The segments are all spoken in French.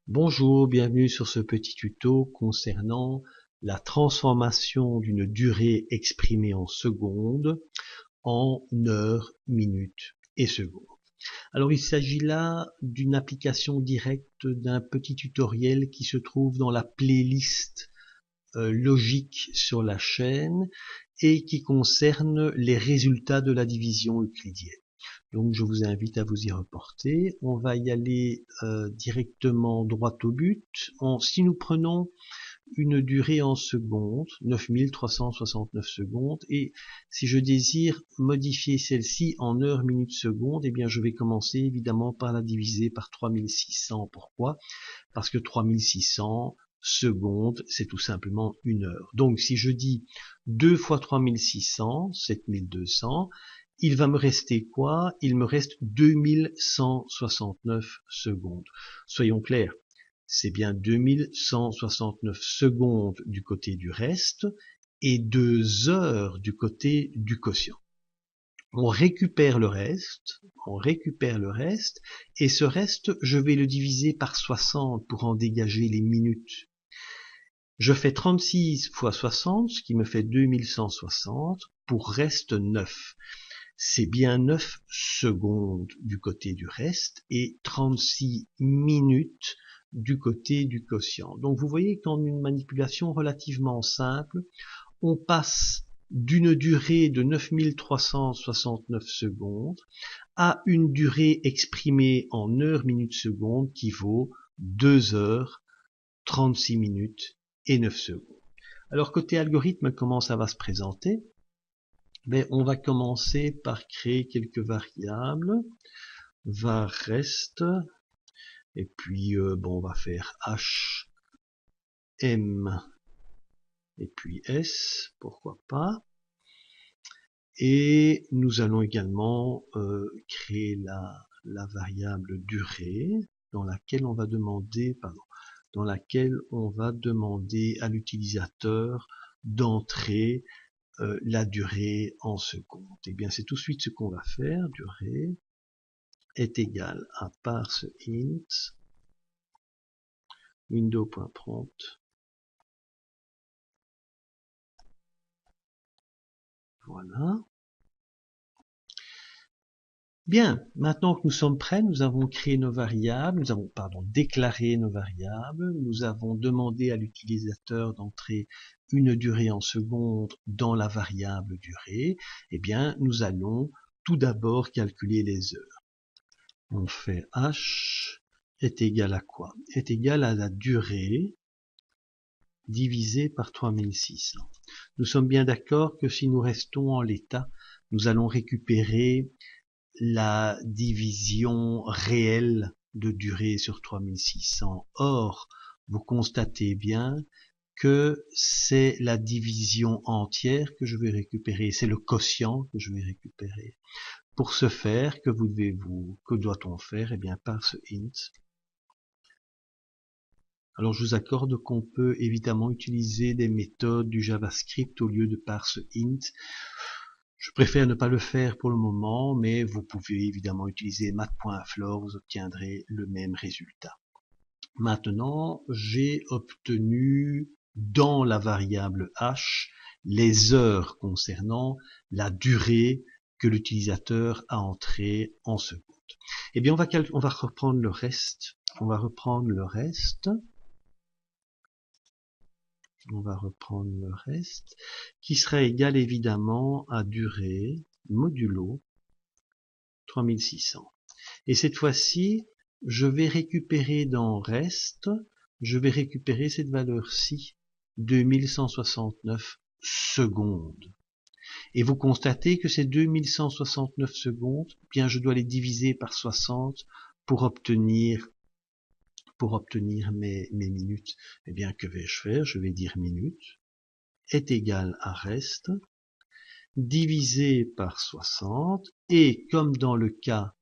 Bonjour, bienvenue sur ce petit tuto concernant la transformation d'une durée exprimée en secondes en heures, minutes et secondes. Alors il s'agit là d'une application directe d'un petit tutoriel qui se trouve dans la playlist logique sur la chaîne et qui concerne les résultats de la division euclidienne. Donc je vous invite à vous y reporter. On va y aller directement droit au but. Si nous prenons une durée en secondes, 9369 secondes, et si je désire modifier celle-ci en heures, minutes, secondes, eh bien je vais commencer évidemment par la diviser par 3600. Pourquoi? Parce que 3600 secondes, c'est tout simplement une heure. Donc si je dis 2 fois 3600, 7200, il va me rester quoi? Il me reste 2169 secondes. Soyons clairs, c'est bien 2169 secondes du côté du reste et 2 heures du côté du quotient. On récupère le reste, et ce reste, je vais le diviser par 60 pour en dégager les minutes. Je fais 36 fois 60, ce qui me fait 2160, pour reste 9. C'est bien 9 secondes du côté du reste et 36 minutes du côté du quotient. Donc vous voyez qu'en une manipulation relativement simple, on passe d'une durée de 9369 secondes à une durée exprimée en heures, minutes, secondes qui vaut 2 heures, 36 minutes et 9 secondes. Alors côté algorithme, comment ça va se présenter? On va commencer par créer quelques variables, var rest, et puis on va faire h, m, et puis s, pourquoi pas. Et nous allons également créer la variable durée, dans laquelle on va demander, à l'utilisateur d'entrer la durée en secondes. Et bien c'est tout de suite ce qu'on va faire. Durée est égale à parseInt window.prompt. Voilà. Bien, maintenant que nous sommes prêts, nous avons créé nos variables, nous avons déclaré nos variables, nous avons demandé à l'utilisateur d'entrer une durée en secondes dans la variable durée. Eh bien, nous allons tout d'abord calculer les heures. On fait h est égal à quoi? Est égal à la durée divisé par 3600. Nous sommes bien d'accord que si nous restons en l'état, nous allons récupérer la division réelle de durée sur 3600. Or, vous constatez bien que c'est la division entière que je vais récupérer, c'est le quotient que je vais récupérer. Pour ce faire, que doit-on faire? Eh bien, parseInt. Alors je vous accorde qu'on peut évidemment utiliser des méthodes du JavaScript au lieu de parseInt. Je préfère ne pas le faire pour le moment, mais vous pouvez évidemment utiliser math.floor, vous obtiendrez le même résultat. Maintenant, j'ai obtenu dans la variable h les heures concernant la durée que l'utilisateur a entrée en secondes. Eh bien, on va reprendre le reste. On va reprendre le reste, qui sera égal évidemment à durée modulo 3600. Et cette fois-ci, je vais récupérer dans reste, je vais récupérer cette valeur-ci, 2169 secondes. Et vous constatez que ces 2169 secondes, bien je dois les diviser par 60 pour obtenir mes minutes. Eh bien, que vais-je faire? Je vais dire minutes est égal à reste divisé par 60, et comme dans le cas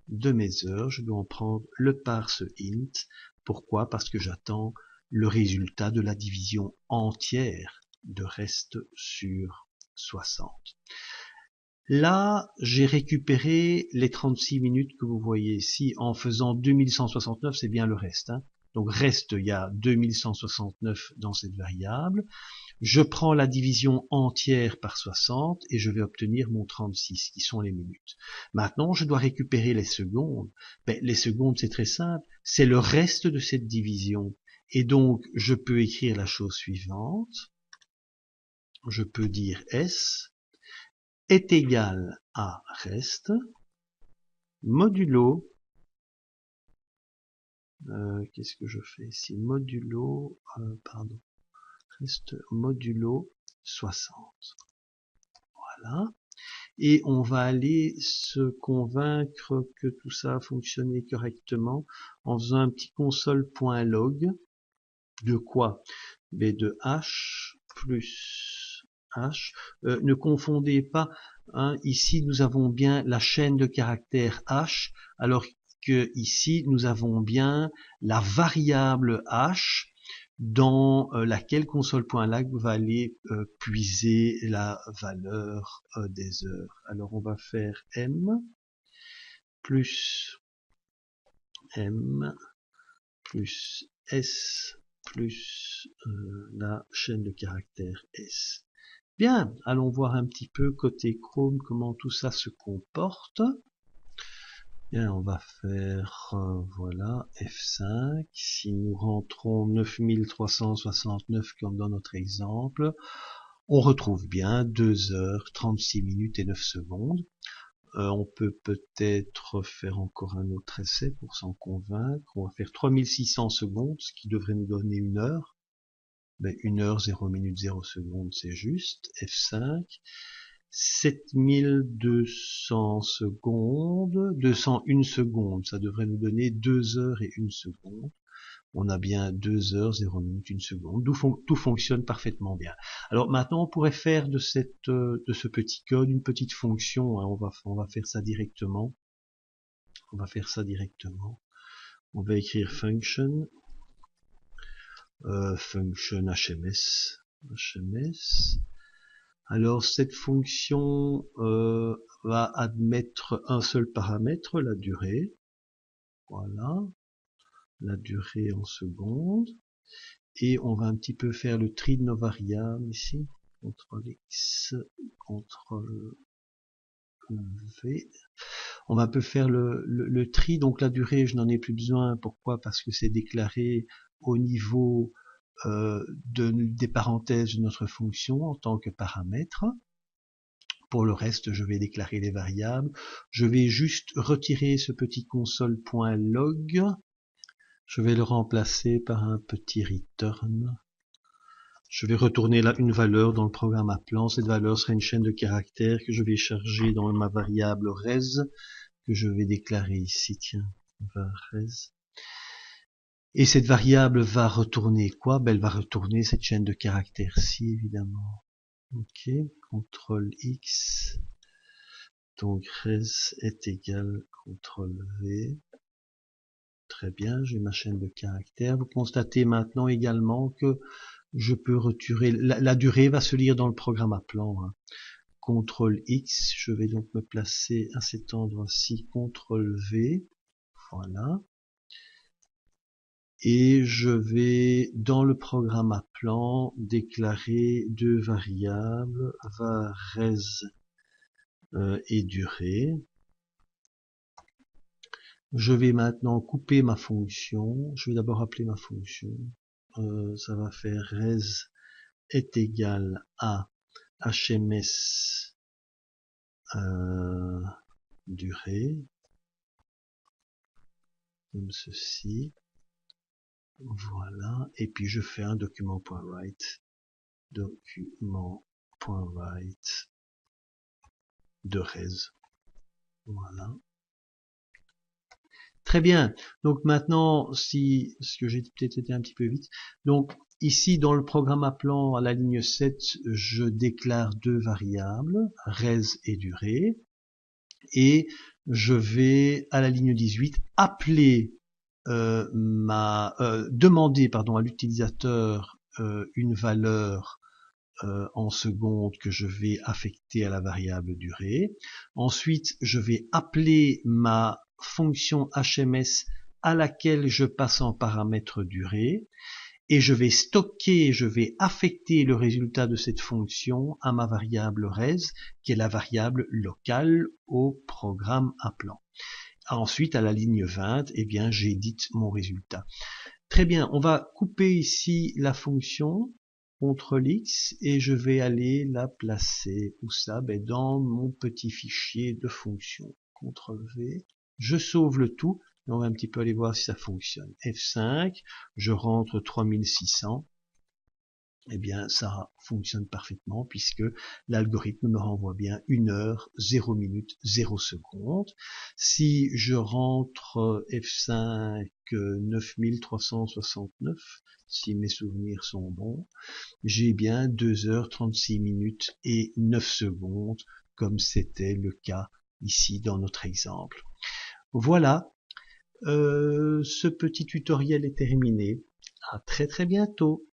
de mes heures, je dois en prendre le parseInt. Pourquoi? Parce que j'attends le résultat de la division entière de reste sur 60. Là, j'ai récupéré les 36 minutes que vous voyez ici en faisant 2169, c'est bien le reste. Donc reste, il y a 2169 dans cette variable. Je prends la division entière par 60 et je vais obtenir mon 36, qui sont les minutes. Maintenant, je dois récupérer les secondes. Ben, les secondes, c'est très simple. C'est le reste de cette division. Et donc, je peux écrire la chose suivante. Je peux dire S est égal à reste modulo, qu'est-ce que je fais ici, modulo, reste modulo 60. Voilà. Et on va aller se convaincre que tout ça a fonctionné correctement en faisant un petit console.log de quoi? Mais de h plus h. Ne confondez pas, hein, ici nous avons bien la chaîne de caractères h, alors que ici nous avons bien la variable h dans laquelle console.log va aller puiser la valeur des heures. Alors on va faire m plus s plus la chaîne de caractères S. Bien, allons voir un petit peu côté Chrome comment tout ça se comporte. Bien, on va faire, voilà, F5. Si nous rentrons 9369 comme dans notre exemple, on retrouve bien 2 heures, 36 minutes et 9 secondes. On peut peut-être faire encore un autre essai pour s'en convaincre. On va faire 3600 secondes, ce qui devrait nous donner 1 heure. Ben, 1 heure, 0 minute, 0 secondes, c'est juste. F5. 7200 secondes, 201 secondes, ça devrait nous donner 2 heures et 1 seconde. On a bien 2 heures, 0 minute, 1 seconde. Tout fonctionne parfaitement bien. Alors maintenant, on pourrait faire de ce petit code une petite fonction. Hein. On va faire ça directement. On va écrire function, function HMS. Alors cette fonction va admettre un seul paramètre, la durée. Voilà, la durée en secondes. Et on va un petit peu faire le tri de nos variables ici. CTRL X, CTRL V. On va un peu faire le tri. Donc la durée, je n'en ai plus besoin. Pourquoi? Parce que c'est déclaré au niveau des parenthèses de notre fonction en tant que paramètre. Pour le reste, je vais déclarer les variables. Je vais juste retirer ce petit console.log. Je vais le remplacer par un petit return. Je vais retourner là une valeur dans le programme appelant. Cette valeur sera une chaîne de caractères que je vais charger dans ma variable res, que je vais déclarer ici. Tiens, res. Et cette variable va retourner quoi? Ben, elle va retourner cette chaîne de caractères-ci, évidemment. Ok, CTRL X. Donc res est égal CTRL V. Très bien, j'ai ma chaîne de caractères. Vous constatez maintenant également que je peux retirer, la durée va se lire dans le programme appelant. Hein. CTRL X, je vais donc me placer à cet endroit-ci, CTRL V. Voilà. Et je vais, dans le programme appelant, déclarer 2 variables, var res et durée. Je vais maintenant couper ma fonction. Je vais d'abord appeler ma fonction. Ça va faire res est égal à hms durée, comme ceci. Voilà. Et puis je fais un document.write. Document.write de res. Voilà. Très bien. Donc maintenant, si ce que j'ai peut-être été un petit peu vite. Donc ici dans le programme appelant à la ligne 7, je déclare 2 variables, res et durée, et je vais à la ligne 18 appeler demander à l'utilisateur une valeur en secondes que je vais affecter à la variable durée. Ensuite, je vais appeler ma fonction HMS à laquelle je passe en paramètre durée, et je vais stocker, je vais affecter le résultat de cette fonction à ma variable res, qui est la variable locale au programme appelant. Ensuite, à la ligne 20, eh bien, j'édite mon résultat. Très bien, on va couper ici la fonction, CTRL X, et je vais aller la placer, où ça? Dans mon petit fichier de fonction. CTRL V, je sauve le tout, et on va un petit peu aller voir si ça fonctionne. F5, je rentre 3600, eh bien ça fonctionne parfaitement puisque l'algorithme me renvoie bien 1 heure, 0 minute, 0 seconde. Si je rentre F5 9369, si mes souvenirs sont bons, j'ai bien 2 heures, 36 minutes et 9 secondes, comme c'était le cas ici dans notre exemple. Voilà, ce petit tutoriel est terminé. À très bientôt.